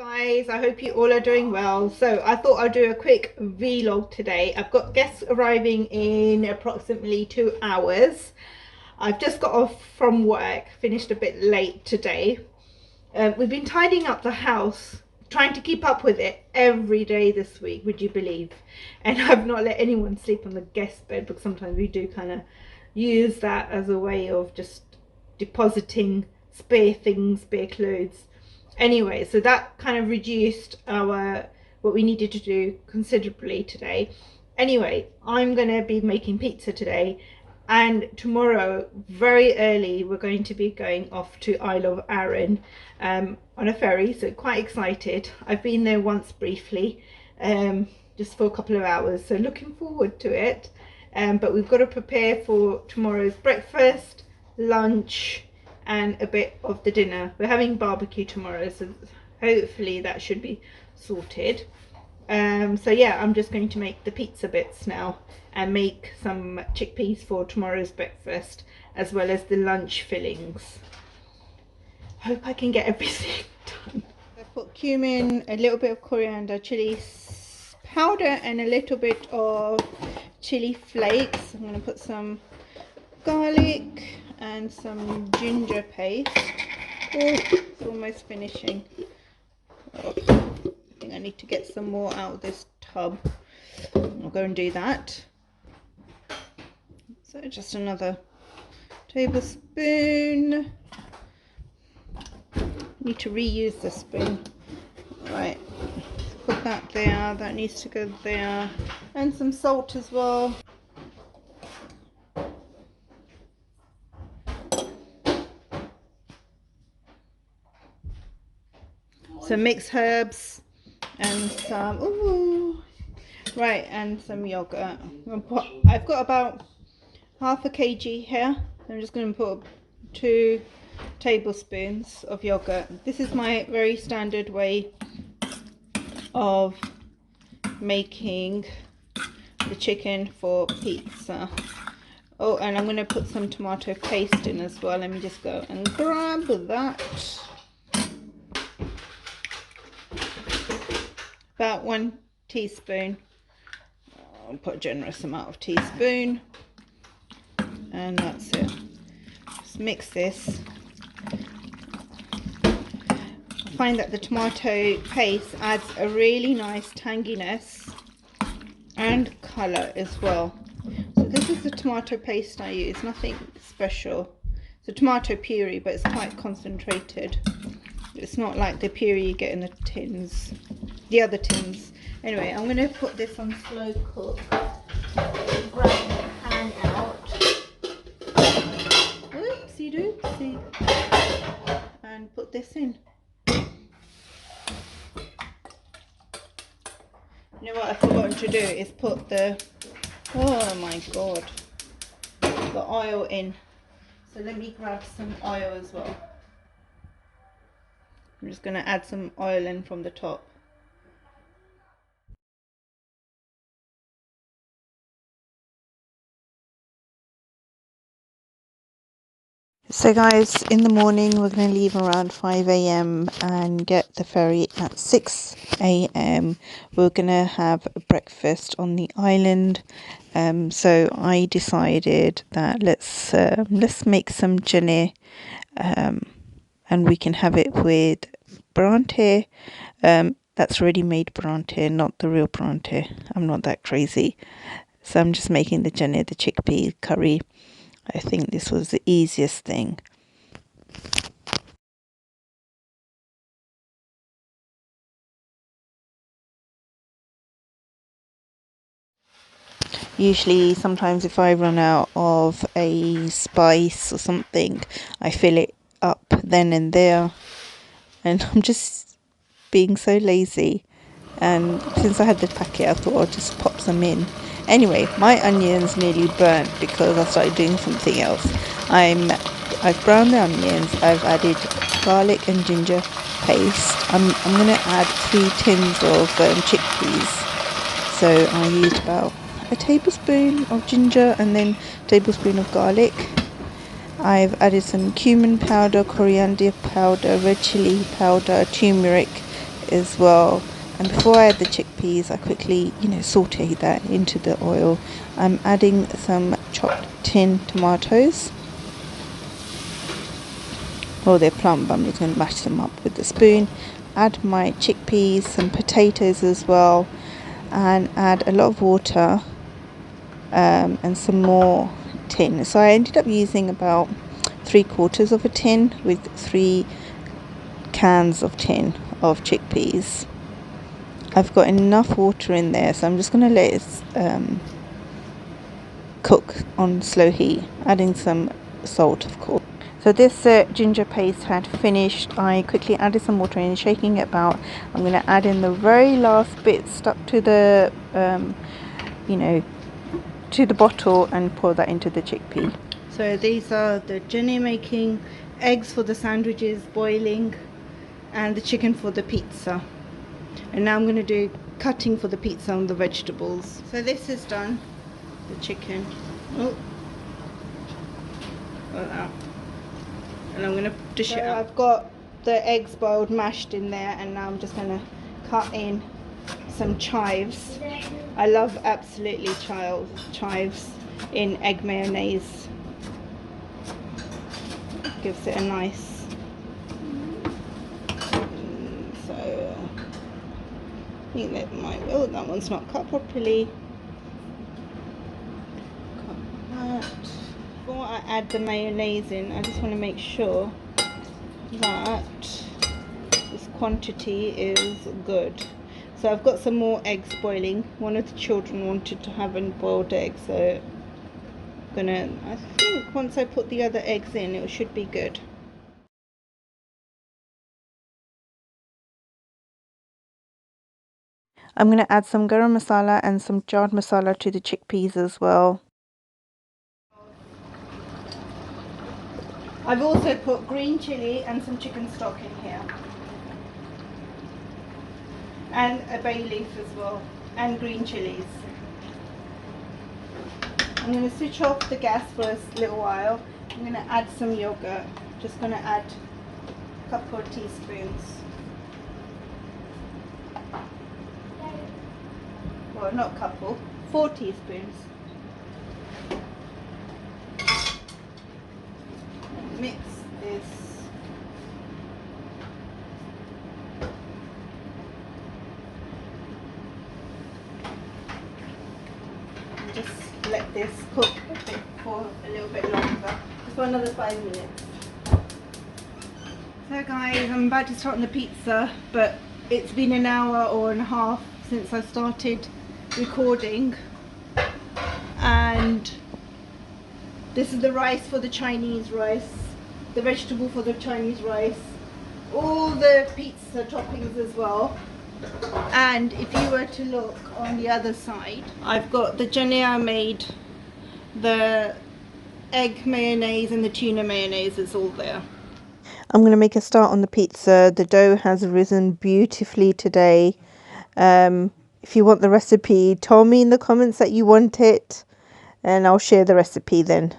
Guys, I hope you all are doing well. So I thought I'd do a quick vlog today. I've got guests arriving in approximately 2 hours. I've just got off from work, finished a bit late today. We've been tidying up the house, trying to keep up with it every day this week, would you believe? And I've not let anyone sleep on the guest bed because sometimes we do kind of use that as a way of just depositing spare things, spare clothes. Anyway, so that kind of reduced our what we needed to do considerably today. Anyway, I'm going to be making pizza today, and tomorrow very early we're going to be going off to Isle of Arran on a ferry, so quite excited. I've been there once briefly, just for a couple of hours, so looking forward to it. But we've got to prepare for tomorrow's breakfast, lunch, and a bit of the dinner. We're having barbecue tomorrow, so hopefully that should be sorted. So yeah, I'm just going to make the pizza bits now and make some chickpeas for tomorrow's breakfast, as well as the lunch fillings. Hope I can get everything done. I put cumin, a little bit of coriander, chili powder, and a little bit of chili flakes. I'm going to put some garlic and some ginger paste. Oh, it's almost finishing. Oh, I think I need to get some more out of this tub. I'll go and do that. So just another tablespoon. Need to reuse the spoon. Right, put that there. That needs to go there. And some salt as well. Some mixed herbs and some and some yogurt. I've got about half a kg here. I'm just going to put 2 tablespoons of yogurt. This is my very standard way of making the chicken for pizza. Oh, and I'm going to put some tomato paste in as well. Let me just go and grab that. About 1 teaspoon. I'll put a generous amount of teaspoon, and that's it. Just mix this. I find that the tomato paste adds a really nice tanginess and colour as well. So this is the tomato paste I use, nothing special. It's a tomato puree, but it's quite concentrated. It's not like the puree you get in the tins, the other tins. Anyway, I'm going to put this on slow cook. Grab the pan out. Oopsie doopsie. And put this in. You know what I've forgotten to do is put the, oh my god, the oil in. So let me grab some oil as well. I'm just going to add some oil in from the top. So guys, in the morning we're going to leave around 5 a.m. and get the ferry at 6 a.m. We're going to have breakfast on the island. So I decided that let's make some Channay, and we can have it with parathe. That's ready-made parathe, not the real parathe. I'm not that crazy. So I'm just making the Channay, the chickpea curry. I think this was the easiest thing. Usually, sometimes if I run out of a spice or something, I fill it up then and there. And I'm just being so lazy. And since I had the packet, I thought I'd just pop some in. Anyway, my onions nearly burnt because I started doing something else. I've browned the onions. I've added garlic and ginger paste. I'm going to add 3 tins of chickpeas. So I used about a tablespoon of ginger and then a tablespoon of garlic. I've added some cumin powder, coriander powder, red chili powder, turmeric. as well. And before I add the chickpeas, I quickly, saute that into the oil. I'm adding some chopped tin tomatoes. Oh, they're plump, but I'm just going to mash them up with the spoon. Add my chickpeas, some potatoes as well, and add a lot of water and some more tin. So I ended up using about 3/4 of a tin with 3 cans of tin of chickpeas. I've got enough water in there, so I'm just going to let it cook on slow heat, adding some salt, of course. So this ginger paste had finished. I quickly added some water in, shaking it about. I'm going to add in the very last bit stuck to the to the bottle and pour that into the chickpea. So these are the Chanay making, eggs for the sandwiches boiling, and the chicken for the pizza. And now I'm going to do cutting for the pizza and the vegetables. So this is done, the chicken. Oh, like that. And I'm going to dish it out. I've got the eggs boiled, mashed in there, and now I'm just going to cut in some chives. I love absolutely chives in egg mayonnaise. Gives it a nice. So I think that might. Oh, that one's not cut properly. Cut that. Before I add the mayonnaise in, I just want to make sure that this quantity is good. So I've got some more eggs boiling. One of the children wanted to have a boiled egg, so I think once I put the other eggs in, it should be good. I'm going to add some garam masala and some chaat masala to the chickpeas as well. I've also put green chilli and some chicken stock in here. And a bay leaf as well. And green chilies. I'm going to switch off the gas for a little while. I'm going to add some yogurt. Just going to add a couple of teaspoons. Well, not a couple, 4 teaspoons. Mix this. And just let this cook for a little bit longer, just for another 5 minutes. So guys, I'm about to start on the pizza, but it's been an hour or and a half since I started recording, and this is the rice for the Chinese rice, the vegetable for the Chinese rice, all the pizza toppings as well. And if you were to look on the other side, I've got the Chanay I made, the egg mayonnaise and the tuna mayonnaise is all there. I'm going to make a start on the pizza. The dough has risen beautifully today. If you want the recipe, tell me in the comments that you want it, and I'll share the recipe then.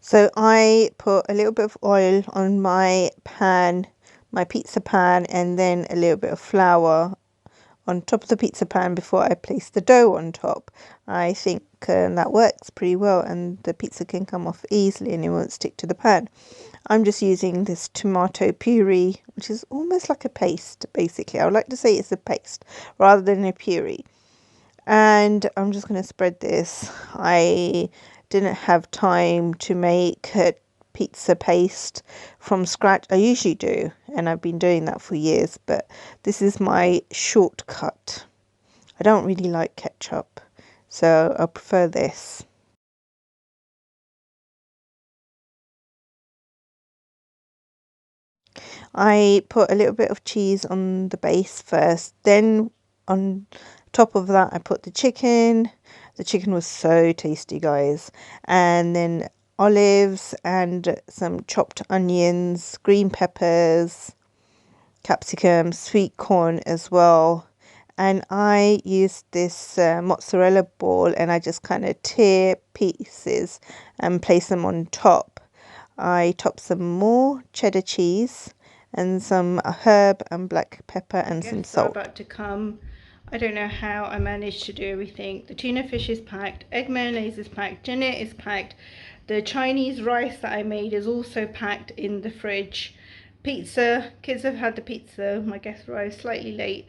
So I put a little bit of oil on my pan, my pizza pan, and then a little bit of flour on top of the pizza pan before I place the dough on top. I think that works pretty well, and the pizza can come off easily and it won't stick to the pan. I'm just using this tomato puree, which is almost like a paste, basically. I would like to say it's a paste rather than a puree. And I'm just going to spread this. I didn't have time to make a pizza paste from scratch. I usually do, and I've been doing that for years, but this is my shortcut. I don't really like ketchup, so I prefer this. I put a little bit of cheese on the base first, then on top of that I put the chicken. The chicken was so tasty, guys. And then olives and some chopped onions, green peppers, capsicum, sweet corn as well. And I use this mozzarella ball, and I just kind of tear pieces and place them on top. I top some more cheddar cheese and some herb and black pepper and some Guests are salt. about to come. I don't know how I managed to do everything. The tuna fish is packed, egg mayonnaise is packed, Channay is packed. The Chinese rice that I made is also packed in the fridge. Pizza, kids have had the pizza. My guests arrived slightly late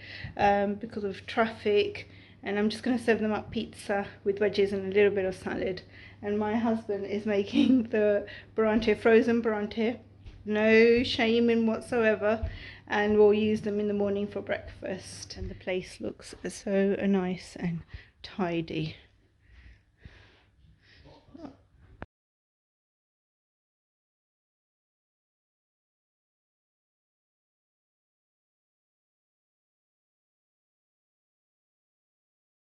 because of traffic, and I'm just going to serve them up pizza with wedges and a little bit of salad. And my husband is making the barante, frozen barante. No shame in whatsoever, and we'll use them in the morning for breakfast. And the place looks so nice and tidy.